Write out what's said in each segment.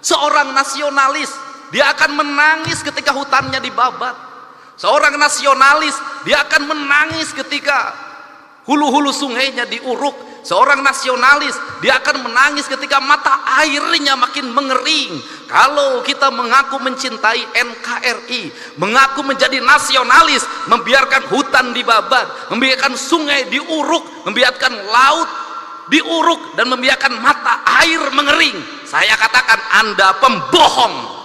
Seorang nasionalis, dia akan menangis ketika hutannya dibabat. Seorang nasionalis, dia akan menangis ketika hulu-hulu sungainya diuruk. Seorang nasionalis, dia akan menangis ketika mata airnya makin mengering. Kalau kita mengaku mencintai NKRI, mengaku menjadi nasionalis, membiarkan hutan dibabat, membiarkan sungai diuruk, membiarkan laut diuruk, dan membiarkan mata air mengering, saya katakan Anda pembohong.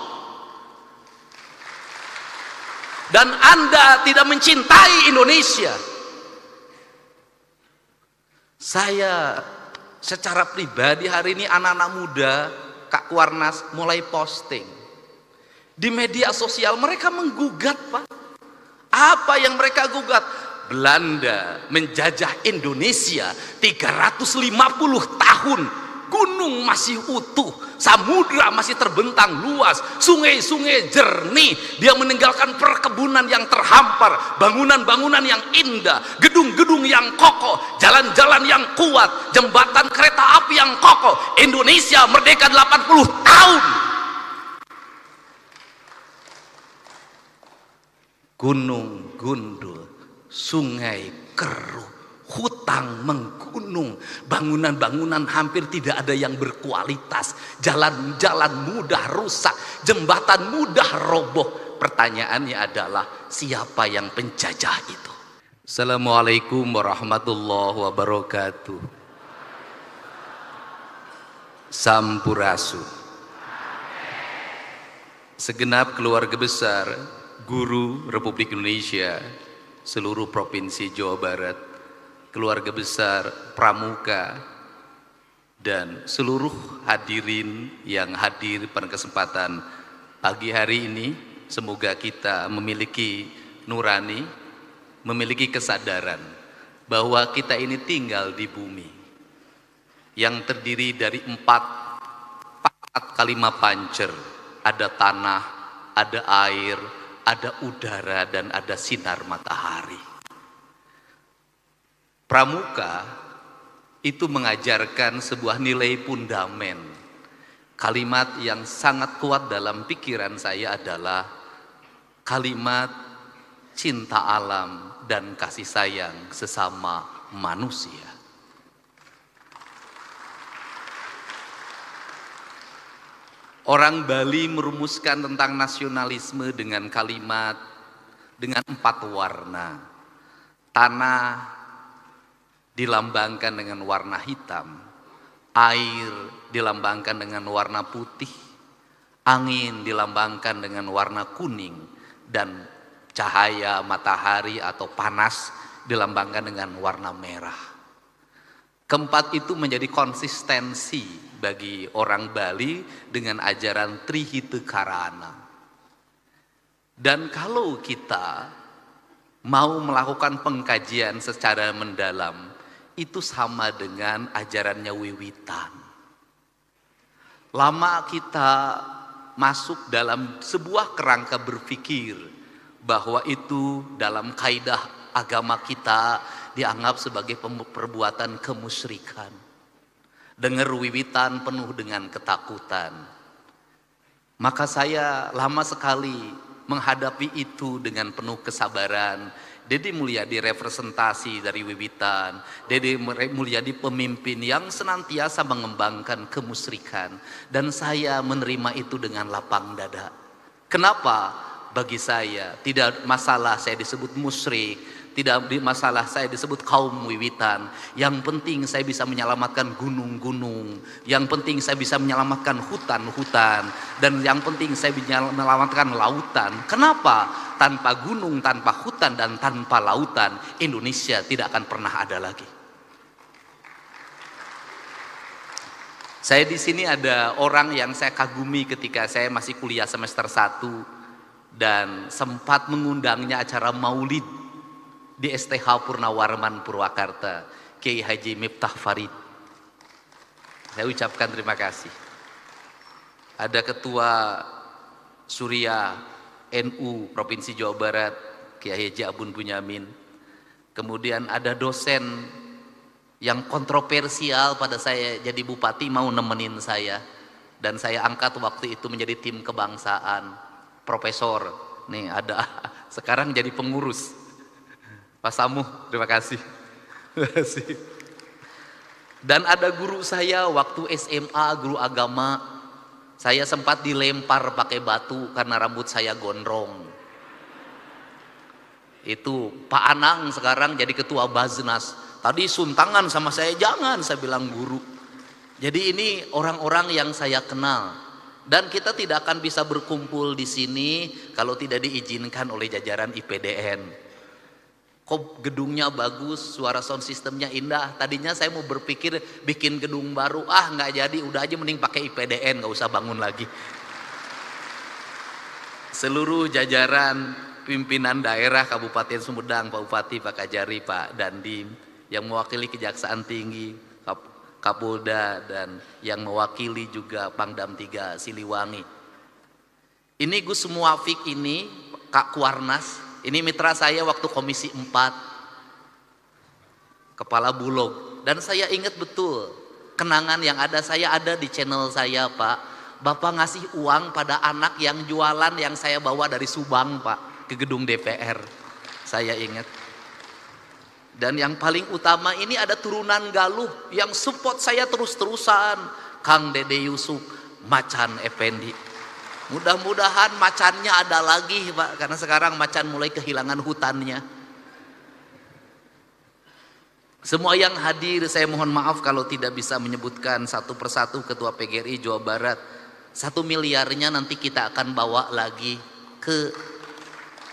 Dan Anda tidak mencintai Indonesia. Saya secara pribadi hari ini anak-anak muda, Kak Kuarnas, mulai posting di media sosial. Mereka menggugat, Pak. Apa yang mereka gugat? Belanda menjajah Indonesia 350 tahun. Gunung masih utuh, samudra masih terbentang luas, sungai-sungai jernih. Dia meninggalkan perkebunan yang terhampar, bangunan-bangunan yang indah, gedung-gedung yang kokoh, jalan-jalan yang kuat, jembatan kereta api yang kokoh. Indonesia merdeka 80 tahun. Gunung gundul, sungai keruh, hutang menggunung, bangunan-bangunan hampir tidak ada yang berkualitas, jalan-jalan mudah rusak, jembatan mudah roboh. Pertanyaannya adalah, siapa yang penjajah itu? Assalamualaikum warahmatullahi wabarakatuh. Sampurasun. Segenap keluarga besar guru Republik Indonesia, seluruh provinsi Jawa Barat, keluarga besar Pramuka, dan seluruh hadirin yang hadir pada kesempatan pagi hari ini, semoga kita memiliki nurani, memiliki kesadaran bahwa kita ini tinggal di bumi yang terdiri dari 4 kalimat pancer. Ada tanah, ada air, ada udara, dan ada sinar matahari. Pramuka itu mengajarkan sebuah nilai fundamen. Kalimat yang sangat kuat dalam pikiran saya adalah kalimat cinta alam dan kasih sayang sesama manusia. Orang Bali merumuskan tentang nasionalisme dengan kalimat, dengan 4 warna. Tanah dilambangkan dengan warna hitam, air dilambangkan dengan warna putih, angin dilambangkan dengan warna kuning, dan cahaya matahari atau panas dilambangkan dengan warna merah. Keempat itu menjadi konsistensi bagi orang Bali dengan ajaran Trihita Karana. Dan kalau kita mau melakukan pengkajian secara mendalam, itu sama dengan ajarannya Wiwitan. Lama kita masuk dalam sebuah kerangka berpikir bahwa itu dalam kaidah agama kita dianggap sebagai perbuatan kemusyrikan. Dengar Wiwitan penuh dengan ketakutan. Maka saya lama sekali menghadapi itu dengan penuh kesabaran. Deddy Mulyadi representasi dari Wiwitan. Deddy Mulyadi pemimpin yang senantiasa mengembangkan kemusyrikan. Dan saya menerima itu dengan lapang dada. Kenapa? Bagi saya tidak masalah saya disebut musyrik, tidak masalah saya disebut kaum Wiwitan. Yang penting saya bisa menyelamatkan gunung-gunung, yang penting saya bisa menyelamatkan hutan-hutan, dan yang penting saya bisa menyelamatkan lautan. Kenapa? Tanpa gunung, tanpa hutan, dan tanpa lautan, Indonesia tidak akan pernah ada lagi. Saya di sini ada orang yang saya kagumi ketika saya masih kuliah semester 1 dan sempat mengundangnya acara maulid di STH Purnawarman Purwakarta, Kiai Haji Miftah Farid. Saya ucapkan terima kasih. Ada Ketua Surya NU Provinsi Jawa Barat, Kiai Haji Abun Bunyamin. Kemudian ada dosen yang kontroversial pada saya jadi bupati mau nemenin saya, dan saya angkat waktu itu menjadi tim kebangsaan. Profesor, nih ada, sekarang jadi pengurus. Pak Samuh, terima kasih. Terima kasih. Dan ada guru saya waktu SMA, guru agama, saya sempat dilempar pakai batu karena rambut saya gondrong. Itu Pak Anang sekarang jadi ketua Baznas. Tadi suntangan sama saya, jangan, saya bilang guru. Jadi ini orang-orang yang saya kenal, dan kita tidak akan bisa berkumpul di sini kalau tidak diizinkan oleh jajaran IPDN. Kok gedungnya bagus, suara sound systemnya indah. Tadinya saya mau berpikir bikin gedung baru, nggak jadi, udah aja mending pakai IPDN, nggak usah bangun lagi. Seluruh jajaran pimpinan daerah Kabupaten Sumedang, Pak Bupati, Pak Kajari, Pak Dandim, yang mewakili Kejaksaan Tinggi, Kapolda, dan yang mewakili juga Pangdam 3 Siliwangi. Ini Gus Muafik ini, Kak Kuarnas, ini mitra saya waktu Komisi 4, Kepala Bulog. Dan saya ingat betul, kenangan yang ada, saya ada di channel saya, Pak. Bapak ngasih uang pada anak yang jualan yang saya bawa dari Subang, Pak, ke gedung DPR. Saya ingat. Dan yang paling utama ini ada turunan Galuh yang support saya terus-terusan, Kang Dede Yusuf, Macan Effendi. Mudah-mudahan macannya ada lagi, Pak, karena sekarang macan mulai kehilangan hutannya. Semua yang hadir, saya mohon maaf kalau tidak bisa menyebutkan satu persatu ketua PGRI Jawa Barat. 1 miliarnya nanti kita akan bawa lagi ke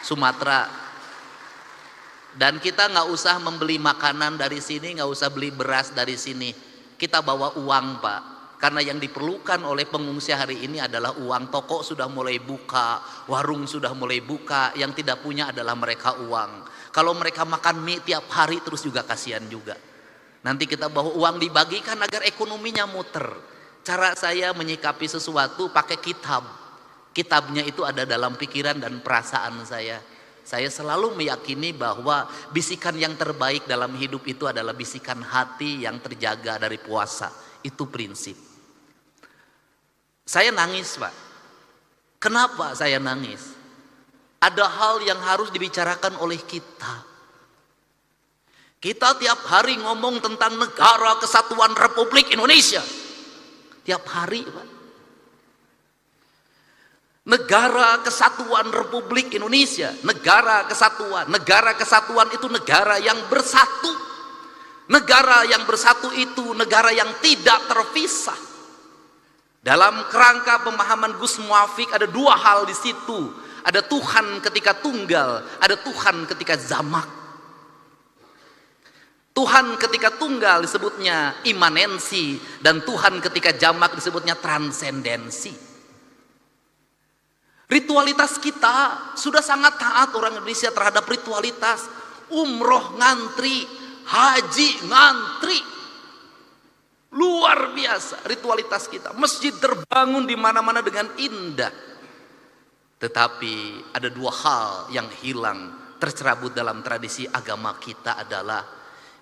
Sumatera. Dan kita nggak usah membeli makanan dari sini, nggak usah beli beras dari sini. Kita bawa uang, Pak. Karena yang diperlukan oleh pengungsi hari ini adalah uang. Toko sudah mulai buka, warung sudah mulai buka. Yang tidak punya adalah mereka uang. Kalau mereka makan mie tiap hari terus juga kasihan juga. Nanti kita bawa uang dibagikan agar ekonominya muter. Cara saya menyikapi sesuatu pakai kitab. Kitabnya itu ada dalam pikiran dan perasaan saya. Saya selalu meyakini bahwa bisikan yang terbaik dalam hidup itu adalah bisikan hati yang terjaga dari puasa. Itu prinsip. Saya nangis, Pak. Kenapa saya nangis? Ada hal yang harus dibicarakan oleh kita. Kita tiap hari ngomong tentang Negara Kesatuan Republik Indonesia. Tiap hari, Pak. Negara Kesatuan Republik Indonesia, negara kesatuan. Negara kesatuan itu negara yang bersatu. Negara yang bersatu itu negara yang tidak terpisah. Dalam kerangka pemahaman Gus Muafik ada 2 hal di situ. Ada Tuhan ketika tunggal, ada Tuhan ketika jamak. Tuhan ketika tunggal disebutnya imanensi, dan Tuhan ketika jamak disebutnya transendensi. Ritualitas kita sudah sangat taat orang Indonesia terhadap ritualitas. Umroh ngantri, haji ngantri. Luar biasa ritualitas kita. Masjid terbangun di mana-mana dengan indah. Tetapi ada 2 hal yang hilang, tercerabut dalam tradisi agama kita adalah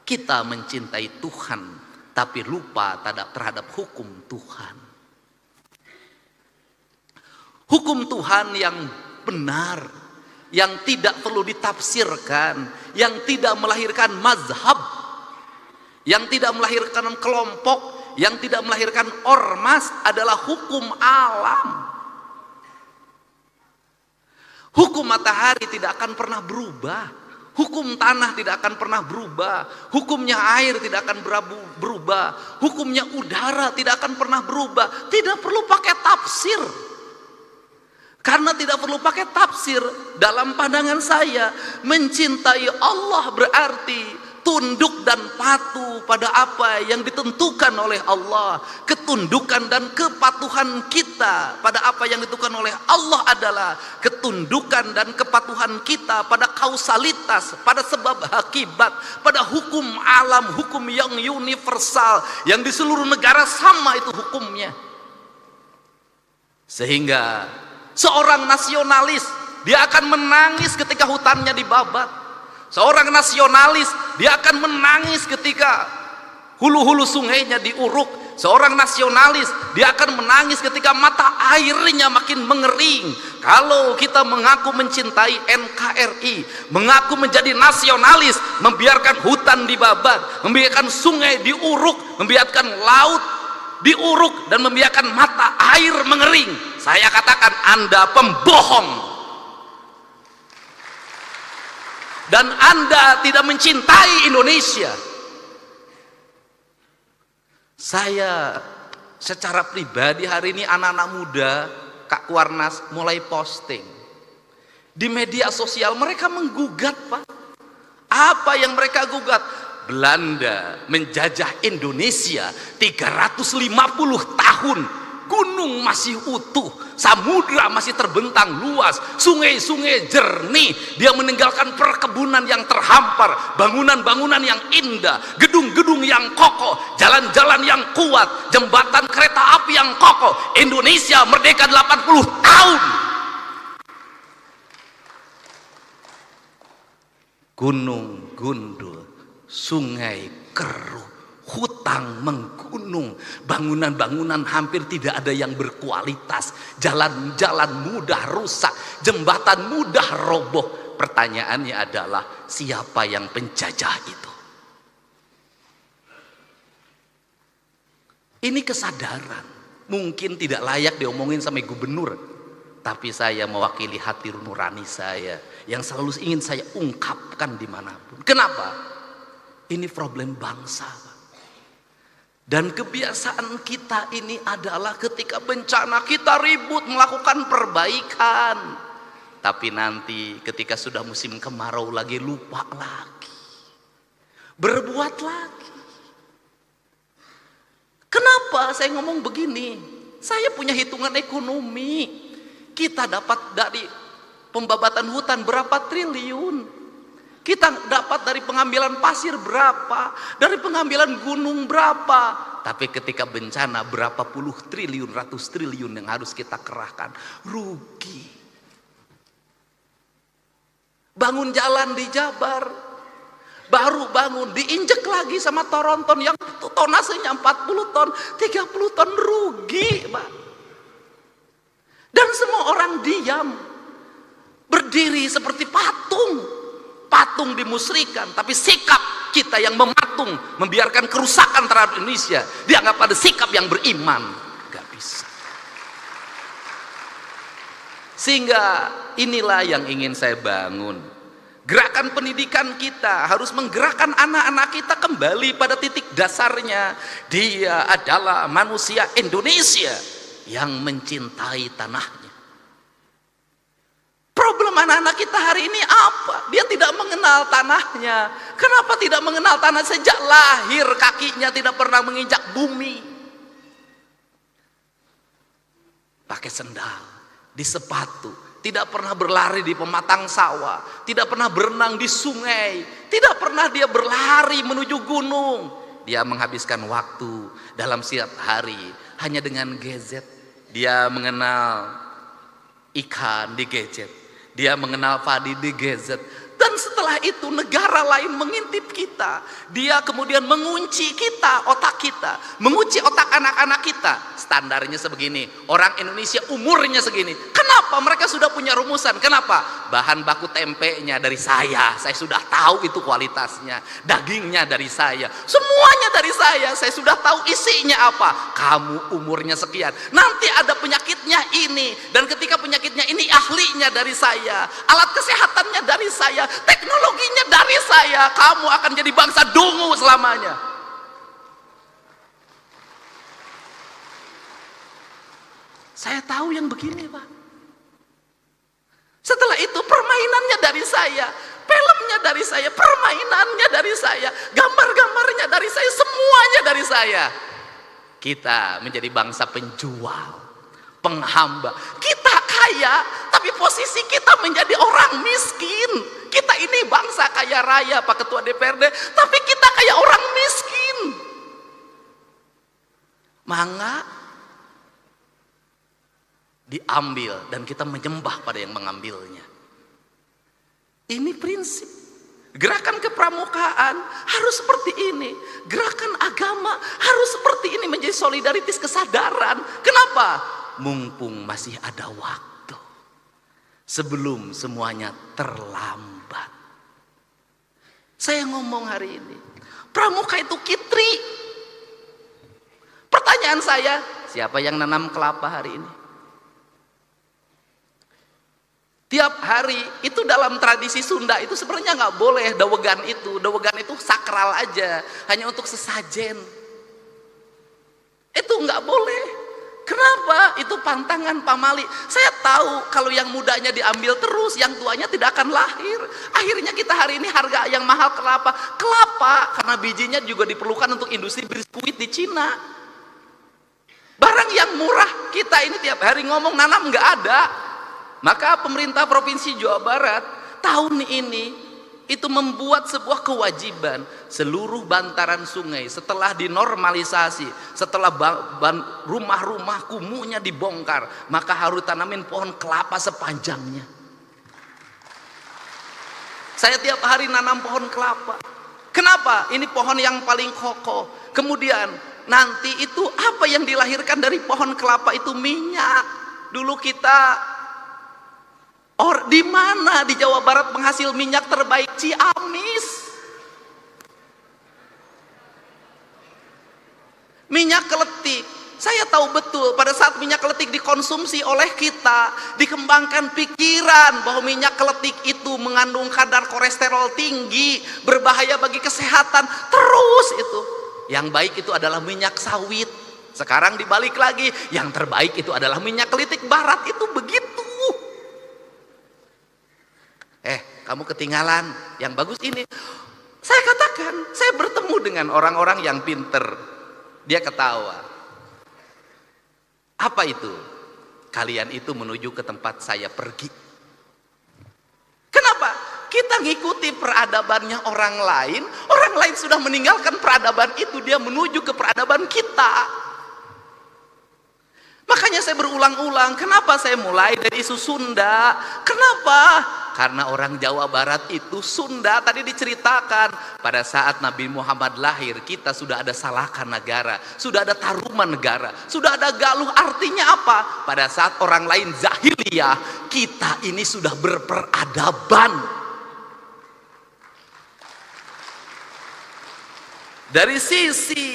kita mencintai Tuhan tapi lupa terhadap hukum Tuhan. Hukum Tuhan yang benar, yang tidak perlu ditafsirkan, yang tidak melahirkan mazhab, yang tidak melahirkan kelompok, yang tidak melahirkan ormas adalah hukum alam. Hukum matahari tidak akan pernah berubah, hukum tanah tidak akan pernah berubah, hukumnya air tidak akan berubah, hukumnya udara tidak akan pernah berubah. Tidak perlu pakai tafsir. Karena tidak perlu pakai tafsir, dalam pandangan saya mencintai Allah berarti tunduk dan patuh pada apa yang ditentukan oleh Allah. Ketundukan dan kepatuhan kita pada apa yang ditentukan oleh Allah adalah ketundukan dan kepatuhan kita pada kausalitas, pada sebab akibat, pada hukum alam, hukum yang universal, yang di seluruh negara sama itu hukumnya. Sehingga seorang nasionalis, dia akan menangis ketika hutannya dibabat. Seorang nasionalis, dia akan menangis ketika hulu-hulu sungainya diuruk. Seorang nasionalis, dia akan menangis ketika mata airnya makin mengering. Kalau kita mengaku mencintai NKRI, mengaku menjadi nasionalis, membiarkan hutan dibabat, membiarkan sungai diuruk, membiarkan laut diuruk, dan membiarkan mata air mengering, saya katakan Anda pembohong. Dan Anda tidak mencintai Indonesia. Saya secara pribadi hari ini anak-anak muda, Kak Kuarnas, mulai posting di media sosial. Mereka menggugat, Pak. Apa yang mereka gugat? Belanda menjajah Indonesia 350 tahun. Gunung masih utuh, samudra masih terbentang luas, sungai-sungai jernih. Dia meninggalkan perkebunan yang terhampar, bangunan-bangunan yang indah, gedung-gedung yang kokoh, jalan-jalan yang kuat, jembatan kereta api yang kokoh. Indonesia merdeka 80 tahun. Gunung gundul, sungai keruh, hutan menggunung, bangunan-bangunan hampir tidak ada yang berkualitas, jalan-jalan mudah rusak, jembatan mudah roboh. Pertanyaannya adalah, siapa yang penjajah itu? Ini kesadaran mungkin tidak layak diomongin sama gubernur, tapi saya mewakili hati nurani saya yang selalu ingin saya ungkapkan dimanapun. Kenapa? Ini problem bangsa. Dan kebiasaan kita ini adalah ketika bencana kita ribut melakukan perbaikan, tapi nanti ketika sudah musim kemarau lagi lupa lagi, berbuat lagi. Kenapa saya ngomong begini? Saya punya hitungan ekonomi. Kita dapat dari pembabatan hutan berapa triliun, kita dapat dari pengambilan pasir berapa, dari pengambilan gunung berapa. Tapi ketika bencana berapa puluh triliun, ratus triliun yang harus kita kerahkan. Rugi. Bangun jalan di Jabar, baru bangun diinjek lagi sama Toronton yang tonasenya 40 ton, 30 ton, rugi, Pak. Dan semua orang diam, berdiri seperti patung. Patung dimusrikan, tapi sikap kita yang mematung, membiarkan kerusakan terhadap Indonesia dianggap ada sikap yang beriman. Gak bisa. Sehingga inilah yang ingin saya bangun. Gerakan pendidikan kita harus menggerakkan anak-anak kita kembali pada titik dasarnya. Dia adalah manusia Indonesia yang mencintai tanahnya. Problem anak-anak kita hari ini apa? Dia tidak mengenal tanahnya. Kenapa tidak mengenal tanah? Sejak lahir kakinya tidak pernah menginjak bumi. Pakai sendal, di sepatu, tidak pernah berlari di pematang sawah, tidak pernah berenang di sungai, tidak pernah dia berlari menuju gunung. Dia menghabiskan waktu dalam setiap hari hanya dengan gadget. Dia mengenal ikan di gadget. Dia mengenal padi di gadget. Dan setelah itu negara lain mengintip kita. Dia kemudian mengunci kita, otak kita, mengunci otak anak-anak kita. Standarnya sebegini, orang Indonesia umurnya segini. Kenapa? Mereka sudah punya rumusan. Kenapa? Bahan baku tempenya dari saya sudah tahu itu kualitasnya. Dagingnya dari saya, semuanya dari saya sudah tahu isinya apa. Kamu umurnya sekian, nanti ada penyakitnya ini, dan ketika penyakitnya ini ahlinya dari saya, alat kesehatannya dari saya, teknologinya dari saya. Kamu akan jadi bangsa dungu selamanya. Saya tahu yang begini, Pak. Setelah itu permainannya dari saya, filmnya dari saya, permainannya dari saya, gambar-gambarnya dari saya, semuanya dari saya. Kita menjadi bangsa penjual, penghamba. Kita kaya, tapi posisi kita menjadi orang miskin. Kita ini bangsa kaya raya, Pak Ketua DPRD, tapi kita kayak orang miskin. Mangga diambil dan kita menyembah pada yang mengambilnya. Ini prinsip. Gerakan kepramukaan harus seperti ini. Gerakan agama harus seperti ini, menjadi solidaritas kesadaran. Kenapa? Mumpung masih ada waktu. Sebelum semuanya terlambat. Saya ngomong hari ini, pramuka itu kitri. Pertanyaan saya, siapa yang nanam kelapa hari ini? Tiap hari itu dalam tradisi Sunda itu sebenarnya nggak boleh dawegan itu. Dawegan itu sakral aja, hanya untuk sesajen. Itu nggak boleh. Kenapa? Itu pantangan pamali. Saya tahu kalau yang mudanya diambil terus, yang tuanya tidak akan lahir. Akhirnya kita hari ini harga yang mahal kelapa. Kelapa karena bijinya juga diperlukan untuk industri biskuit di Cina. Barang yang murah kita ini tiap hari ngomong nanam nggak ada. Maka pemerintah Provinsi Jawa Barat tahun ini itu membuat sebuah kewajiban seluruh bantaran sungai setelah dinormalisasi, setelah rumah-rumah kumuhnya dibongkar, maka harus tanamin pohon kelapa sepanjangnya. Saya tiap hari nanam pohon kelapa. Kenapa? Ini pohon yang paling kokoh. Kemudian nanti itu apa yang dilahirkan dari pohon kelapa itu minyak. Dulu kita di mana di Jawa Barat penghasil minyak terbaik? Ciamis. Minyak keletik. Saya tahu betul pada saat minyak keletik dikonsumsi oleh kita, dikembangkan pikiran bahwa minyak keletik itu mengandung kadar kolesterol tinggi, berbahaya bagi kesehatan. Terus itu. Yang baik itu adalah minyak sawit. Sekarang dibalik lagi, yang terbaik itu adalah minyak kelitik barat. Itu begitu. Kamu ketinggalan, yang bagus ini. Saya katakan, saya bertemu dengan orang-orang yang pinter. Dia ketawa. Apa itu? Kalian itu menuju ke tempat saya pergi. Kenapa? Kita ngikuti peradabannya orang lain sudah meninggalkan peradaban itu, dia menuju ke peradaban kita. Makanya saya berulang-ulang, kenapa saya mulai dari isu Sunda? Kenapa? Karena orang Jawa Barat itu Sunda, tadi diceritakan pada saat Nabi Muhammad lahir kita sudah ada Salaka Negara, sudah ada Taruman Negara, sudah ada Galuh. Artinya apa? Pada saat orang lain jahiliyah, kita ini sudah berperadaban. Dari sisi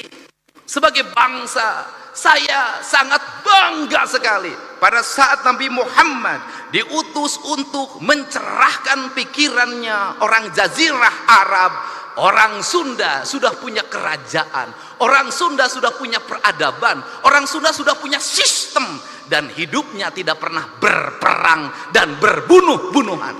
sebagai bangsa, saya sangat bangga sekali pada saat Nabi Muhammad diutus untuk mencerahkan pikirannya orang Jazirah Arab. Orang Sunda sudah punya kerajaan, orang Sunda sudah punya peradaban, orang Sunda sudah punya sistem, dan hidupnya tidak pernah berperang dan berbunuh-bunuhan.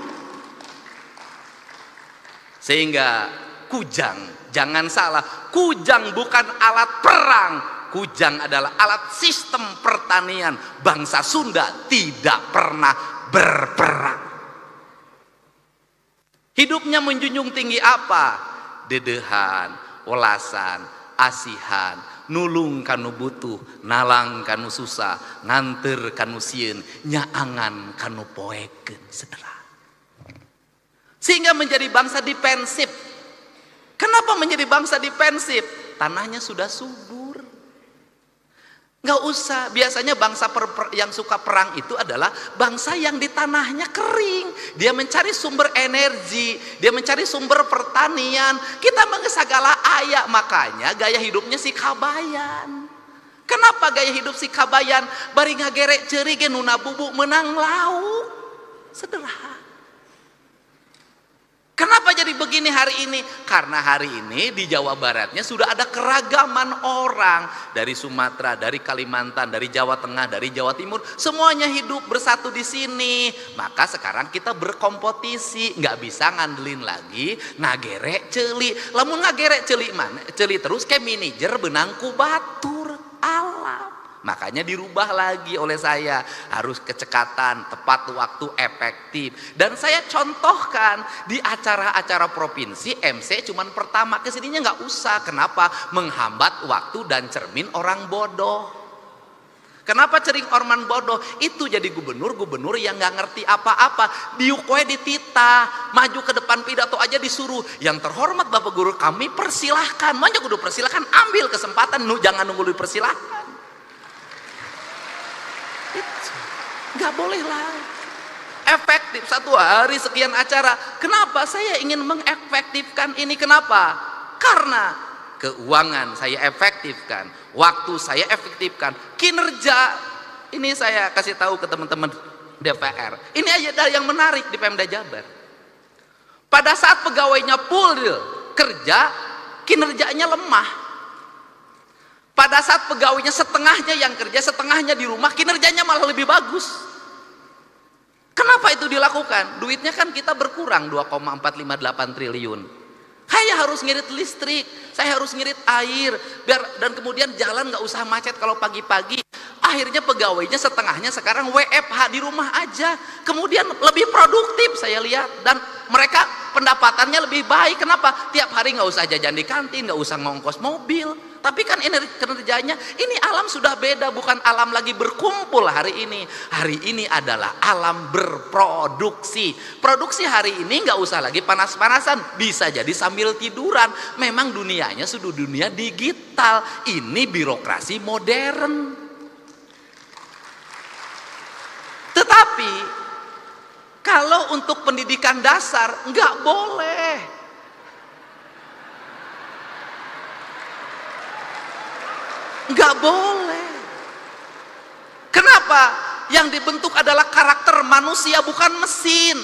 Sehingga kujang, jangan salah, kujang bukan alat perang. Kujang adalah alat sistem pertanian. Bangsa Sunda tidak pernah berperang. Hidupnya menjunjung tinggi apa? Dedehan, welasan, asihan, nulung kanu butuh, nalang kanu susah, nganter kanu sieun, nyaangan kanu poeken, saudara. Sehingga menjadi bangsa dipensif. Kenapa menjadi bangsa dipensif? Tanahnya sudah subur. Nggak usah, biasanya bangsa yang suka perang itu adalah bangsa yang di tanahnya kering. Dia mencari sumber energi, dia mencari sumber pertanian. Kita mengesagala ayak, makanya gaya hidupnya si Kabayan. Kenapa gaya hidup si Kabayan? Bari ngagerek ceuri ge nuna bubuk menang lauk. Sederhana. Kenapa jadi begini hari ini? Karena hari ini di Jawa Baratnya sudah ada keragaman orang. Dari Sumatera, dari Kalimantan, dari Jawa Tengah, dari Jawa Timur. Semuanya hidup bersatu di sini. Maka sekarang kita berkompetisi. Nggak bisa ngandelin lagi ngagerek celi. Lamun ngagerek celi mana? Celi terus kayak manajer benang kubatur alam. Makanya dirubah lagi oleh saya, harus kecekatan, tepat waktu, efektif. Dan saya contohkan di acara-acara provinsi, MC cuman pertama, kesininya nggak usah. Kenapa? Menghambat waktu dan cermin orang bodoh. Kenapa Cering Orman bodoh? Itu jadi gubernur yang nggak ngerti apa-apa. Diukoe dititah, maju ke depan pidato aja disuruh. Yang terhormat Bapak Guru kami persilahkan. Manja kudu persilahkan, ambil kesempatan, jangan nunggu dipersilahkan. Nggak boleh lah. Efektif satu hari sekian acara. Kenapa saya ingin mengefektifkan ini? Kenapa? Karena keuangan saya efektifkan, waktu saya efektifkan, kinerja ini saya kasih tahu ke teman-teman DPR. Ini aja yang menarik di Pemda Jabar. Pada saat pegawainya full kerja, kinerjanya lemah. Pada saat pegawainya setengahnya yang kerja, setengahnya di rumah, kinerjanya malah lebih bagus. Kenapa itu dilakukan? Duitnya kan kita berkurang 2,458 triliun. Saya harus ngirit listrik, saya harus ngirit air, dan kemudian jalan nggak usah macet kalau pagi-pagi. Akhirnya pegawainya setengahnya sekarang WFH di rumah aja. Kemudian lebih produktif saya lihat, dan mereka pendapatannya lebih baik. Kenapa? Tiap hari nggak usah jajan di kantin, nggak usah ngongkos mobil. Tapi kan kinerjanya, ini alam sudah beda, bukan alam lagi berkumpul hari ini. Hari ini adalah alam berproduksi. Produksi hari ini nggak usah lagi panas-panasan, bisa jadi sambil tiduran. Memang dunianya sudah dunia digital, ini birokrasi modern. Tetapi kalau untuk pendidikan dasar nggak boleh. Nggak boleh. Kenapa? Yang dibentuk adalah karakter manusia, bukan mesin.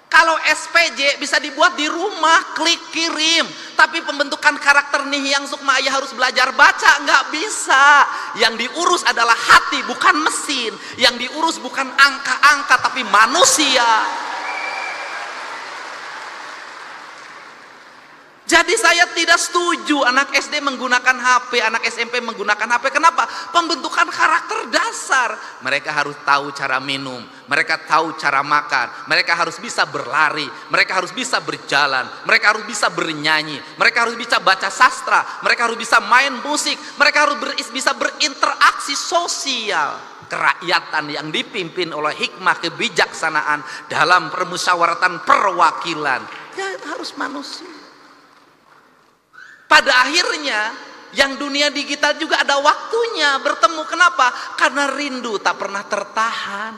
Kalau SPJ bisa dibuat di rumah, klik kirim. Tapi pembentukan karakter nih yang Sukmaya harus belajar baca, nggak bisa. Yang diurus adalah hati, bukan mesin. Yang diurus bukan angka-angka, tapi manusia. Jadi saya tidak setuju anak SD menggunakan HP, anak SMP menggunakan HP. Kenapa? Pembentukan karakter dasar. Mereka harus tahu cara minum, mereka tahu cara makan, mereka harus bisa berlari, mereka harus bisa berjalan, mereka harus bisa bernyanyi, mereka harus bisa baca sastra, mereka harus bisa main musik, mereka harus bisa berinteraksi sosial. Kerakyatan yang dipimpin oleh hikmah kebijaksanaan dalam permusyawaratan perwakilan. Ya harus manusia. Pada akhirnya yang dunia digital juga ada waktunya bertemu. Kenapa? Karena rindu tak pernah tertahan.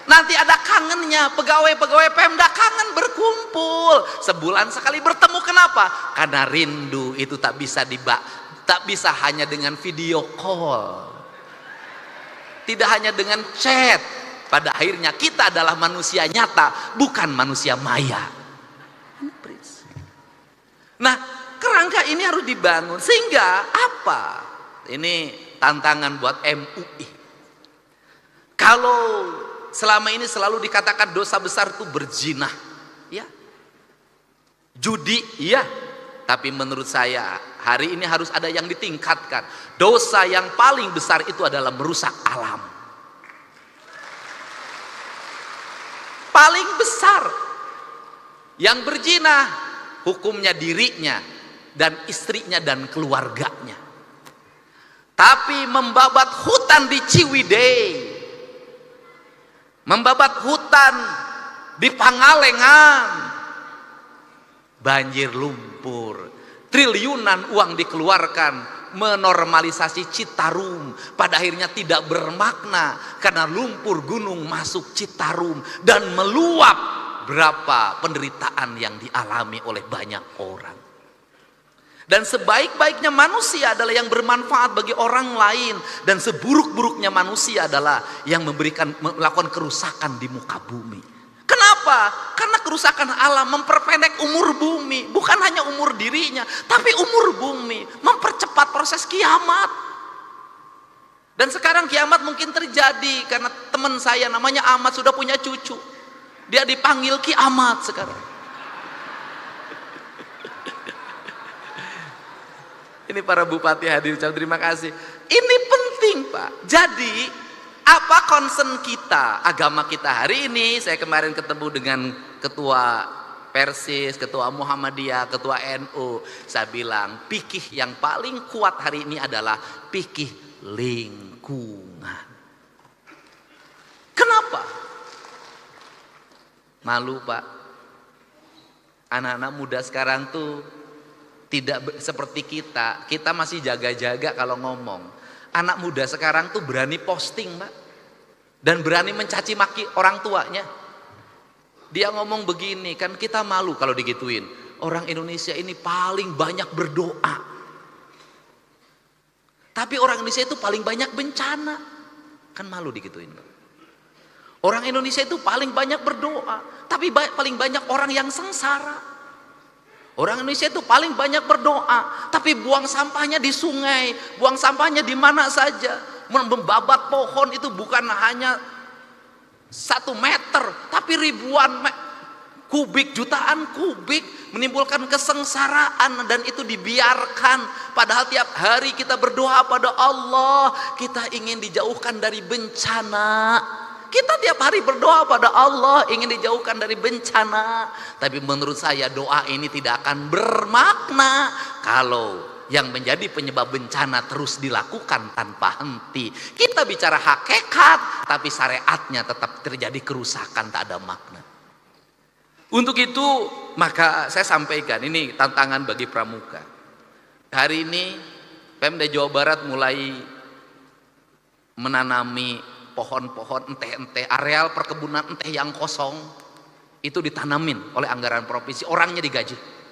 Nanti ada kangennya, pegawai-pegawai Pemda kangen berkumpul. Sebulan sekali bertemu. Kenapa? Karena rindu itu tak bisa hanya dengan video call. Tidak hanya dengan chat. Pada akhirnya kita adalah manusia nyata, bukan manusia maya. Nah, kerangka ini harus dibangun. Sehingga apa? Ini tantangan buat MUI. Kalau selama ini selalu dikatakan dosa besar itu berzina, ya. Judi, iya. Tapi menurut saya hari ini harus ada yang ditingkatkan. Dosa yang paling besar itu adalah merusak alam. Paling besar yang berzina hukumnya dirinya dan istrinya dan keluarganya. Tapi membabat hutan di Ciwidey, membabat hutan di Pangalengan, banjir lumpur, triliunan uang dikeluarkan menormalisasi Citarum, pada akhirnya tidak bermakna karena lumpur gunung masuk Citarum dan meluap. Berapa penderitaan yang dialami oleh banyak orang. Dan sebaik-baiknya manusia adalah yang bermanfaat bagi orang lain, dan seburuk-buruknya manusia adalah yang melakukan kerusakan di muka bumi. Kenapa? Karena kerusakan alam memperpendek umur bumi, bukan hanya umur dirinya, tapi umur bumi, mempercepat proses kiamat. Dan sekarang kiamat mungkin terjadi karena teman saya namanya Ahmad sudah punya cucu. Dia dipanggil kiamat sekarang. Ini para bupati hadir, terima kasih. Ini penting, Pak. Jadi apa concern kita, agama kita hari ini? Saya kemarin ketemu dengan ketua Persis, ketua Muhammadiyah, ketua NU, saya bilang fikih yang paling kuat hari ini adalah fikih lingkungan. Kenapa? Malu Pak. Anak-anak muda sekarang tuh tidak seperti kita. Kita masih jaga-jaga kalau ngomong. Anak muda sekarang tuh berani posting Pak. Dan berani mencaci maki orang tuanya. Dia ngomong begini, kan kita malu kalau digituin. Orang Indonesia ini paling banyak berdoa. Tapi orang Indonesia itu paling banyak bencana. Kan malu digituin. Orang Indonesia itu paling banyak berdoa. Tapi paling banyak orang yang sengsara. Orang Indonesia itu paling banyak berdoa. Tapi buang sampahnya di sungai. Buang sampahnya di mana saja. Membabat pohon itu bukan hanya 1 meter, tapi ribuan kubik, jutaan kubik, menimbulkan kesengsaraan, dan itu dibiarkan. Padahal tiap hari kita berdoa pada Allah, kita ingin dijauhkan dari bencana. Kita tiap hari berdoa pada Allah ingin dijauhkan dari bencana. Tapi menurut saya doa ini tidak akan bermakna kalau yang menjadi penyebab bencana terus dilakukan tanpa henti. Kita bicara hakikat, tapi syariatnya tetap terjadi kerusakan, tak ada makna. Untuk itu maka saya sampaikan, ini tantangan bagi pramuka. Hari ini Pemda Jawa Barat mulai menanami pohon-pohon enteh-enteh, areal perkebunan enteh yang kosong itu ditanamin oleh anggaran provinsi, orangnya digaji.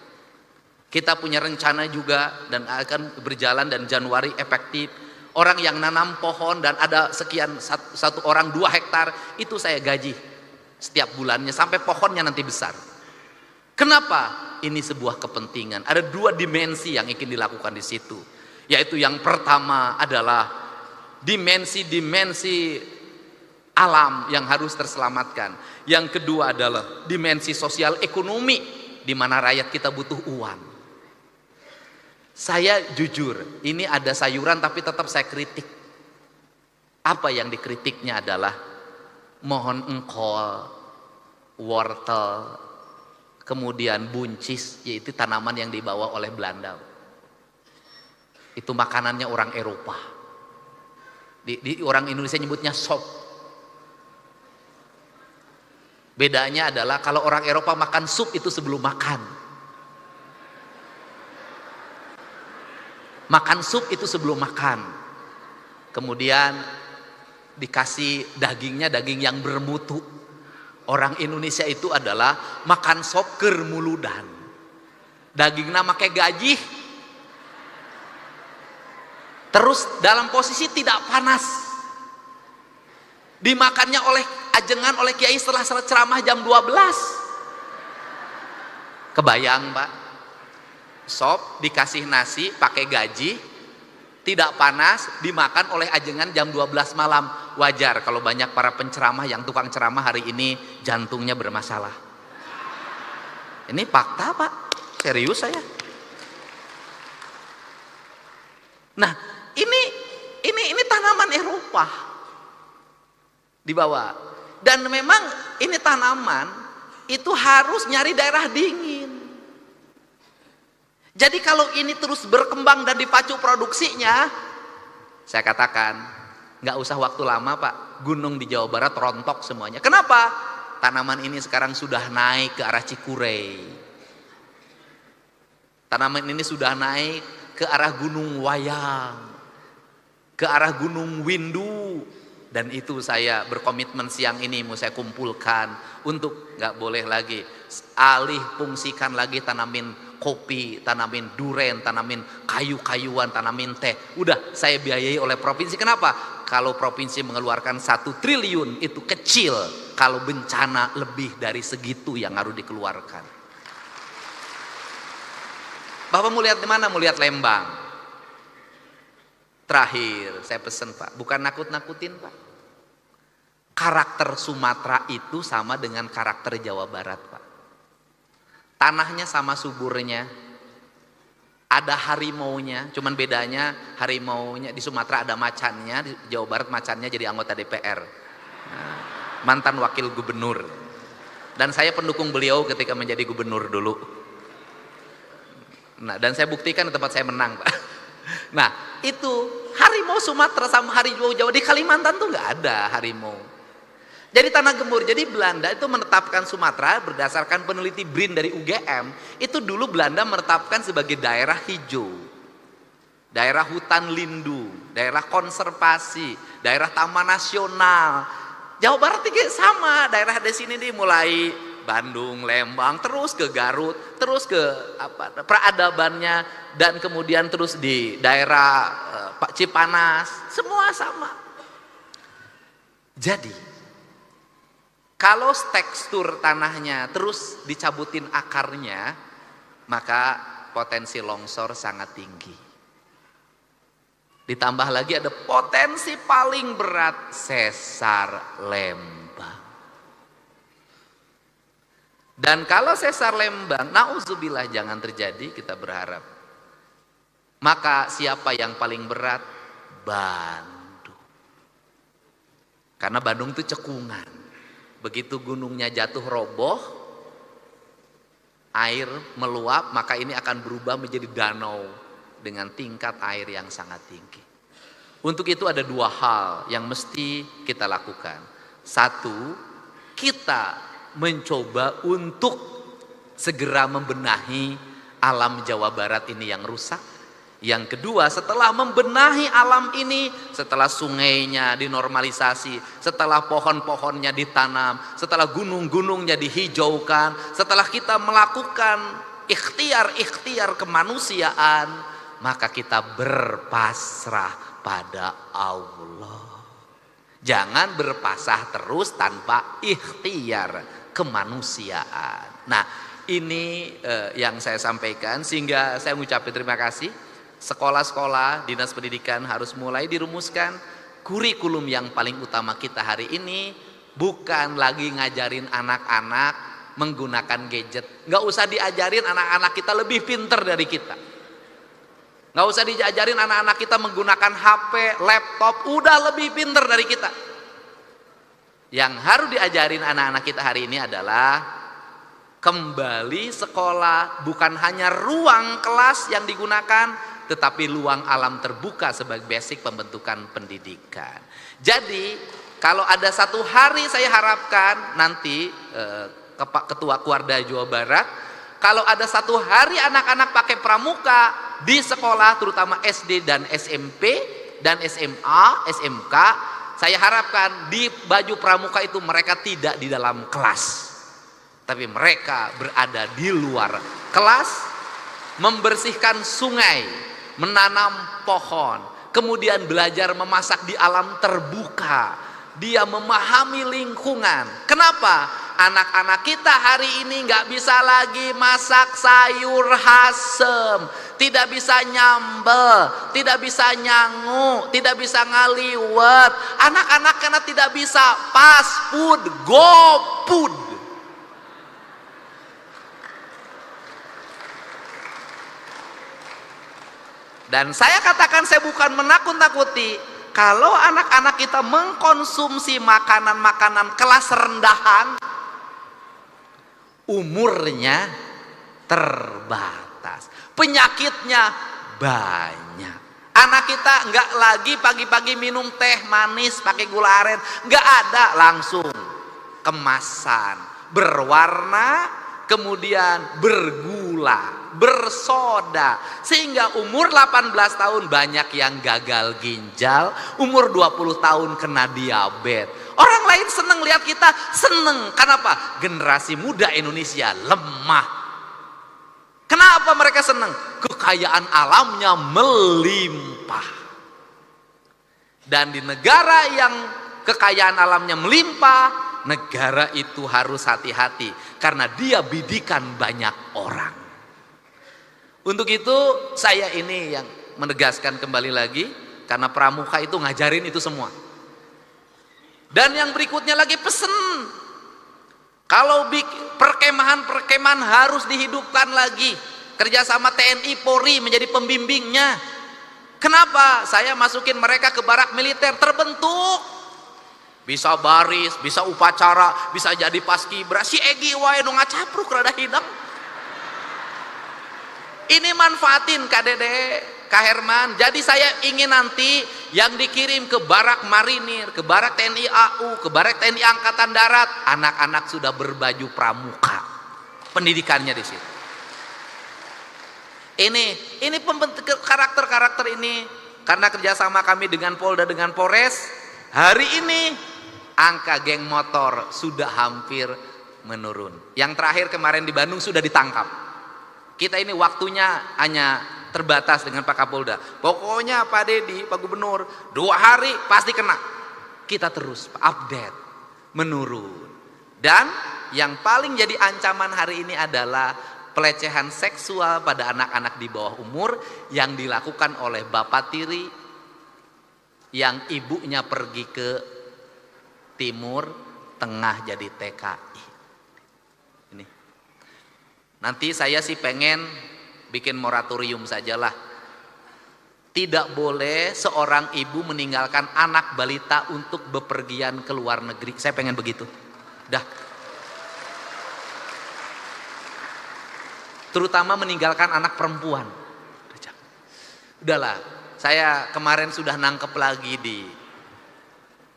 Kita punya rencana juga dan akan berjalan, dan Januari efektif. Orang yang nanam pohon dan ada sekian, satu orang 2 hektar, itu saya gaji setiap bulannya sampai pohonnya nanti besar. Kenapa? Ini sebuah kepentingan. Ada 2 dimensi yang ingin dilakukan di situ. Yaitu yang pertama adalah dimensi alam yang harus terselamatkan. Yang kedua adalah dimensi sosial ekonomi, di mana rakyat kita butuh uang. Saya jujur, ini ada sayuran tapi tetap saya kritik. Apa yang dikritiknya adalah mohon engkol, wortel, kemudian buncis, yaitu tanaman yang dibawa oleh Belanda. Itu makanannya orang Eropa. Di orang Indonesia nyebutnya sop. Bedanya adalah kalau orang Eropa makan sup itu sebelum makan. Makan sup itu sebelum makan. Kemudian dikasih dagingnya, daging yang bermutu. Orang Indonesia itu adalah makan sop keur muludan. Dagingnya make gaji. Terus dalam posisi tidak panas. Dimakannya oleh ajengan oleh kiai setelah ceramah jam 12. Kebayang Pak? Sop dikasih nasi pakai gaji, tidak panas, dimakan oleh ajengan jam 12 malam. Wajar kalau banyak para penceramah yang tukang ceramah hari ini jantungnya bermasalah. Ini fakta Pak, serius saya. Nah ini tanaman Eropa dibawa, dan memang ini tanaman itu harus nyari daerah dingin. Jadi kalau ini terus berkembang dan dipacu produksinya, saya katakan nggak usah waktu lama Pak, gunung di Jawa Barat rontok semuanya. Kenapa? Tanaman ini sekarang sudah naik ke arah Cikurey. Tanaman ini sudah naik ke arah Gunung Wayang, ke arah Gunung Windu. Dan itu saya berkomitmen siang ini mau saya kumpulkan untuk nggak boleh lagi alih fungsikan lagi tanamin kopi, tanamin duren, tanamin kayu-kayuan, tanamin teh. Udah saya biayai oleh provinsi. Kenapa? Kalau provinsi mengeluarkan 1 triliun itu kecil, kalau bencana lebih dari segitu yang harus dikeluarkan. Bapak mau lihat di mana? Mau lihat Lembang. Terakhir saya pesen Pak, bukan nakut-nakutin Pak. Karakter Sumatera itu sama dengan karakter Jawa Barat Pak. Tanahnya sama suburnya, ada harimaunya, cuman bedanya harimaunya di Sumatera ada macannya, di Jawa Barat macannya jadi anggota DPR, mantan wakil gubernur. Dan saya pendukung beliau ketika menjadi gubernur dulu. Nah, dan saya buktikan di tempat saya menang, Pak. Nah, itu harimau Sumatera sama harimau Jawa di Kalimantan tuh nggak ada harimau. Jadi tanah gembur. Jadi Belanda itu menetapkan Sumatera berdasarkan peneliti BRIN dari UGM. Itu dulu Belanda menetapkan sebagai daerah hijau, daerah hutan lindung, daerah konservasi, daerah taman nasional. Jawa Barat juga sama, daerah di sini nih mulai Bandung, Lembang, terus ke Garut, terus ke peradabannya, dan kemudian terus di daerah Cipanas, semua sama. Jadi kalau tekstur tanahnya terus dicabutin akarnya, maka potensi longsor sangat tinggi. Ditambah lagi ada potensi paling berat, sesar Lembang. Dan kalau sesar Lembang, nauzubillah jangan terjadi, kita berharap. Maka siapa yang paling berat? Bandung. Karena Bandung itu cekungan. Begitu gunungnya jatuh roboh, air meluap, maka ini akan berubah menjadi danau dengan tingkat air yang sangat tinggi. Untuk itu ada dua hal yang mesti kita lakukan. Satu, kita mencoba untuk segera membenahi alam Jawa Barat ini yang rusak. Yang kedua, setelah membenahi alam ini, setelah sungainya dinormalisasi, setelah pohon-pohonnya ditanam, setelah gunung-gunungnya dihijaukan, setelah kita melakukan ikhtiar-ikhtiar kemanusiaan, maka kita berpasrah pada Allah. Jangan berpasrah terus tanpa ikhtiar kemanusiaan. Nah, ini yang saya sampaikan, sehingga saya mengucapkan terima kasih. Sekolah-sekolah, dinas pendidikan harus mulai dirumuskan kurikulum yang paling utama kita hari ini bukan lagi ngajarin anak-anak menggunakan gadget. Nggak usah diajarin anak-anak kita lebih pinter dari kita. Nggak usah diajarin anak-anak kita menggunakan HP, laptop, udah lebih pinter dari kita. Yang harus diajarin anak-anak kita hari ini adalah kembali sekolah, bukan hanya ruang kelas yang digunakan, tetapi luang alam terbuka sebagai basic pembentukan pendidikan. Jadi kalau ada satu hari saya harapkan nanti Ketua Kuarda Jawa Barat, kalau ada satu hari anak-anak pakai pramuka di sekolah, terutama SD dan SMP dan SMA, SMK, saya harapkan di baju pramuka itu mereka tidak di dalam kelas, tapi mereka berada di luar kelas, membersihkan sungai, menanam pohon, kemudian belajar memasak di alam terbuka. Dia memahami lingkungan. Kenapa? Anak-anak kita hari ini nggak bisa lagi masak sayur asem, tidak bisa nyambel, tidak bisa nyangu, tidak bisa ngaliwet. Anak-anak karena tidak bisa fast food, go food. Dan saya katakan, saya bukan menakut-nakuti. Kalau anak-anak kita mengkonsumsi makanan-makanan kelas rendahan, umurnya terbatas, penyakitnya banyak. Anak kita nggak lagi pagi-pagi minum teh manis pakai gula aren, nggak ada, langsung kemasan berwarna, kemudian bergula, bersoda, sehingga umur 18 tahun banyak yang gagal ginjal, umur 20 tahun kena diabetes. Orang lain seneng lihat kita, seneng. Kenapa? Generasi muda Indonesia lemah. Kenapa mereka seneng? Kekayaan alamnya melimpah. Dan di negara yang kekayaan alamnya melimpah, negara itu harus hati-hati karena dia bidikan banyak orang. Untuk itu saya ini yang menegaskan kembali lagi, karena pramuka itu ngajarin itu semua. Dan yang berikutnya lagi pesen, kalau perkemahan-perkemahan harus dihidupkan lagi, kerjasama TNI Polri menjadi pembimbingnya. Kenapa? Saya masukin mereka ke barak militer, terbentuk Bisa baris, bisa upacara, bisa jadi paskibra. Si Egi wae nu ngacapruk rada hidang. Ini manfaatin Kak Dede, Kak Herman. Jadi saya ingin nanti yang dikirim ke Barak Marinir, ke Barak TNI AU, ke Barak TNI Angkatan Darat, anak-anak sudah berbaju pramuka. Pendidikannya di situ. Ini karakter-karakter ini karena kerjasama kami dengan Polda dengan Polres, hari ini angka geng motor sudah hampir menurun. Yang terakhir kemarin di Bandung sudah ditangkap. Kita ini waktunya hanya terbatas dengan Pak Kapolda. Pokoknya Pak Dedi, Pak Gubernur, 2 hari pasti kena. Kita terus update, menurun. Dan yang paling jadi ancaman hari ini adalah pelecehan seksual pada anak-anak di bawah umur yang dilakukan oleh bapak tiri yang ibunya pergi ke timur tengah jadi TKI. Ini. Nanti saya sih pengen bikin moratorium sajalah. Tidak boleh seorang ibu meninggalkan anak balita untuk bepergian ke luar negeri. Saya pengen begitu. Dah. Terutama meninggalkan anak perempuan. Udahlah, saya kemarin sudah nangkep lagi di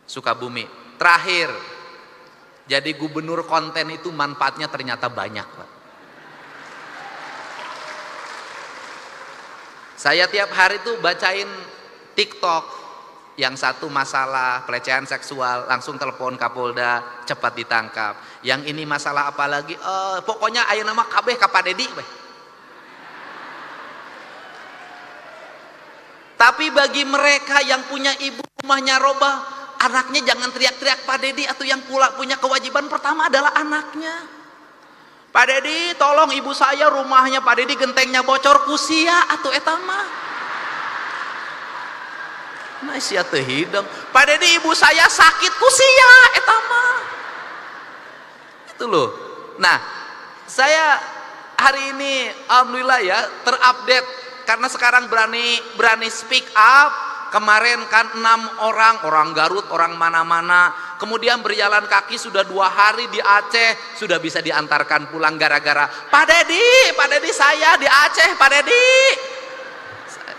Sukabumi. Terakhir, jadi gubernur konten itu manfaatnya ternyata banyak, Pak. Saya tiap hari tuh bacain TikTok, yang satu masalah pelecehan seksual langsung telepon Kapolda, cepat ditangkap. Yang ini masalah apa lagi? Pokoknya ayo nama kabeh ka Pak Dedi. Tapi bagi mereka yang punya ibu rumahnya robah, anaknya jangan teriak-teriak Pak Dedi, atau yang punya kewajiban pertama adalah anaknya. Pak Dedi, tolong ibu saya rumahnya Pak Dedi gentengnya bocor kusia atau etama. Nah sia teu hidang. Pak Dedi, ibu saya sakit kusia etama. Itu loh. Nah, saya hari ini alhamdulillah ya terupdate karena sekarang berani speak up. Kemarin kan 6 orang Garut, orang mana-mana, kemudian berjalan kaki sudah 2 hari di Aceh, sudah bisa diantarkan pulang gara-gara Pak Dedi saya di Aceh, Pak Dedi.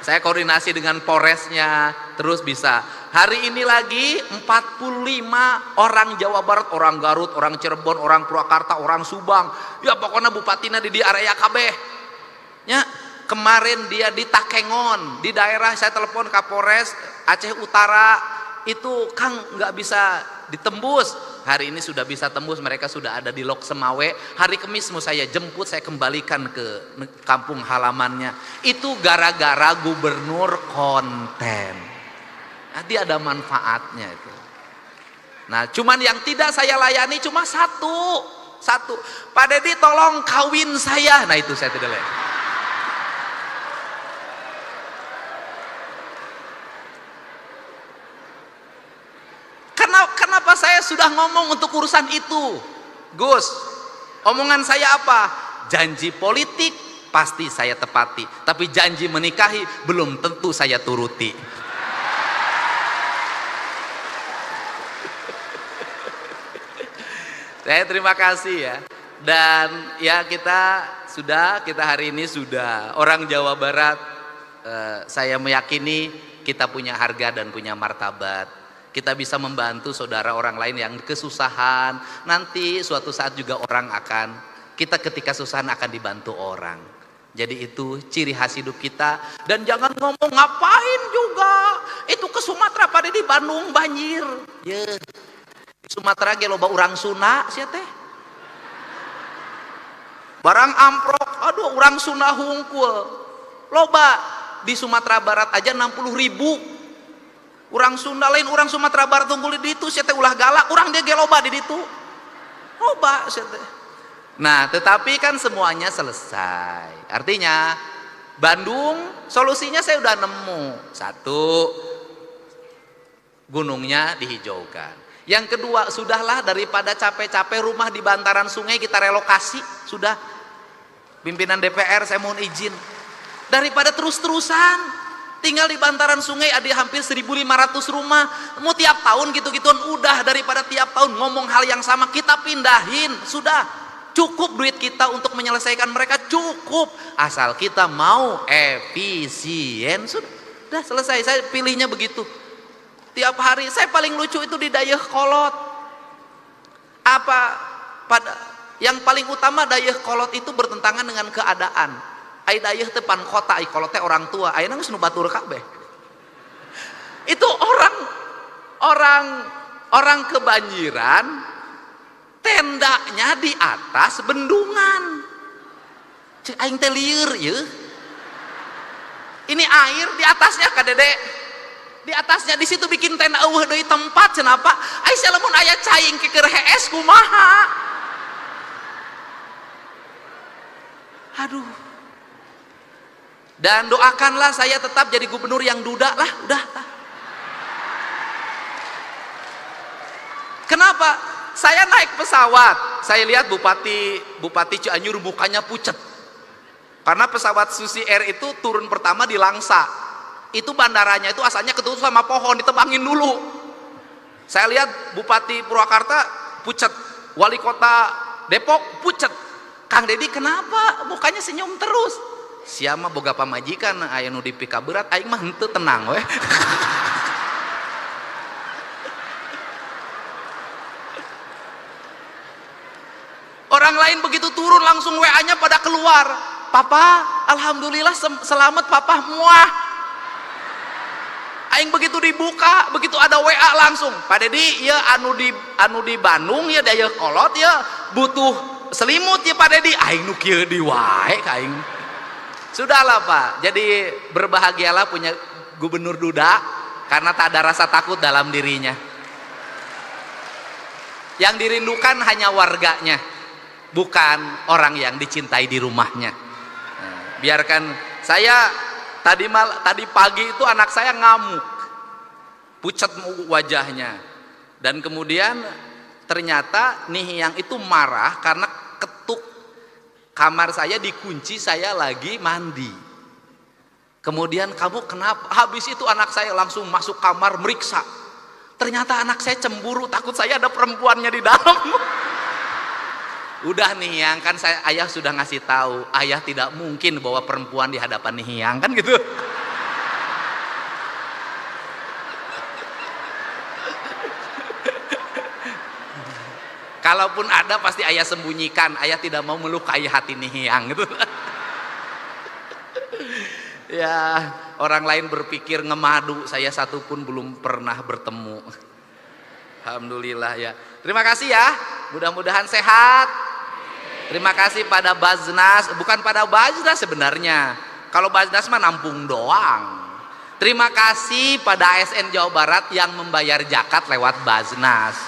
Saya koordinasi dengan Polresnya, terus bisa. Hari ini lagi 45 orang Jawa Barat, orang Garut, orang Cirebon, orang Purwakarta, orang Subang. Ya pokoknya bupatina di area kabeh. Ya. Kemarin dia di Takengon, di daerah saya telepon Kapolres Aceh Utara, itu Kang nggak bisa ditembus. Hari ini sudah bisa tembus, mereka sudah ada di Lok Semawe. Hari Kamis mau saya jemput, saya kembalikan ke kampung halamannya. Itu gara-gara gubernur konten. Nanti ada manfaatnya itu. Nah, cuman yang tidak saya layani cuma satu. Pak Dedi tolong kawin saya. Nah itu saya tidak layani. Kenapa saya sudah ngomong untuk urusan itu? Gus, omongan saya apa? Janji politik pasti saya tepati, tapi janji menikahi belum tentu saya turuti. Saya terima kasih ya. Dan ya kita hari ini sudah orang Jawa Barat, saya meyakini kita punya harga dan punya martabat. Kita bisa membantu saudara orang lain yang kesusahan. Nanti suatu saat juga kita ketika kesusahan akan dibantu orang. Jadi itu ciri khas hidup kita. Dan jangan ngomong ngapain juga. Itu ke Sumatera pada di Bandung banjir. Ya. Sumatera ge loba urang Sunda sia teh. Barang amprok, aduh urang Sunda hungkul. Loba di Sumatera Barat aja 60.000. Urang Sunda lain, urang Sumatera Barat tunggul di ditu, sia teh ulah galak, urang dia ge loba di ditu. Loba sia teh. Nah, tetapi kan semuanya selesai. Artinya Bandung solusinya saya udah nemu. 1, gunungnya dihijaukan. Yang kedua, sudahlah daripada capek-capek rumah di bantaran sungai kita relokasi, sudah. Pimpinan DPR saya mohon izin. Daripada terus-terusan Tinggal di bantaran sungai ada hampir 1.500 rumah. Mau tiap tahun gitu-gituan, udah daripada tiap tahun ngomong hal yang sama, kita pindahin. Sudah, cukup duit kita untuk menyelesaikan mereka, cukup. Asal kita mau efisien, sudah selesai. Saya pilihnya begitu. Tiap hari, saya paling lucu itu di Dayakolot. Apa? Yang paling utama Dayakolot itu bertentangan dengan keadaan. Ai dayeuh teh pan kota, ai kolot teh orang tua, ayeuna geus nu batur kabeh. Itu orang kebanjiran, tendanya di atas bendungan. Cek aing teh lieur yeuh. Ini air di atasnya ka Dede. Di atasnya di situ bikin tenda eueuh deui tempat cenapa? Ai lamun aya caing keur hees kumaha? Aduh. Dan doakanlah saya tetap jadi gubernur yang duda lah, udah. Kenapa? Saya naik pesawat, saya lihat Bupati Cianjur mukanya pucet. Karena pesawat Susi Air itu turun pertama di Langsa. Itu bandaranya itu asalnya ketutup sama pohon, ditebangin dulu. Saya lihat Bupati Purwakarta pucet, Wali Kota Depok pucet. Kang Dedi kenapa? Mukanya senyum terus. Siapa boga pamajikan aya nu dipika berat, aing mah henteu tenang we. Orang lain begitu turun langsung WA-nya pada keluar. Papa, alhamdulillah selamat papa, muah. Aing begitu dibuka, begitu ada WA langsung. Pak Dedi, ya anu di Bandung ya Dayakolot ya butuh selimut ya Pak Dedi. Aing nu kieu di wae ka aing. Sudahlah Pak, jadi berbahagialah punya gubernur duda karena tak ada rasa takut dalam dirinya. Yang dirindukan hanya warganya, bukan orang yang dicintai di rumahnya. Nah, biarkan saya tadi pagi itu anak saya ngamuk, pucat wajahnya, dan kemudian ternyata Nihiang itu marah karena ketuk kamar saya dikunci, saya lagi mandi. Kemudian kamu kenapa? Habis itu anak saya langsung masuk kamar meriksa. Ternyata anak saya cemburu, takut saya ada perempuannya di dalam. Udah nih yang kan ayah sudah ngasih tahu, ayah tidak mungkin bawa perempuan di hadapan Nihiang kan gitu. Kalaupun ada pasti ayah sembunyikan, ayah tidak mau melukai hati Nihiang gitu. Ya, orang lain berpikir ngemadu, saya satu pun belum pernah bertemu. Alhamdulillah ya. Terima kasih ya, mudah-mudahan sehat. Terima kasih pada Baznas, bukan pada Baznas sebenarnya. Kalau Baznas mah nampung doang. Terima kasih pada ASN Jawa Barat yang membayar zakat lewat Baznas.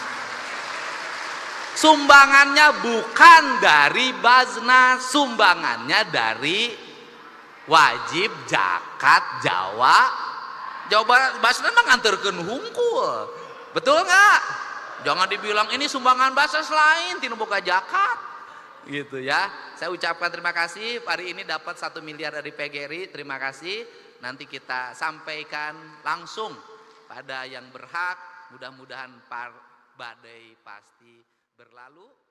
Sumbangannya bukan dari Baznas, sumbangannya dari wajib zakat Jawa Barat. Baznas mah nganterkeun hungkul, betul nggak? Jangan dibilang ini sumbangan Baznas lain, tinu boga zakat, gitu ya. Saya ucapkan terima kasih. Hari ini dapat 1 miliar dari PGRI, terima kasih. Nanti kita sampaikan langsung pada yang berhak. Mudah-mudahan badai pasti berlalu.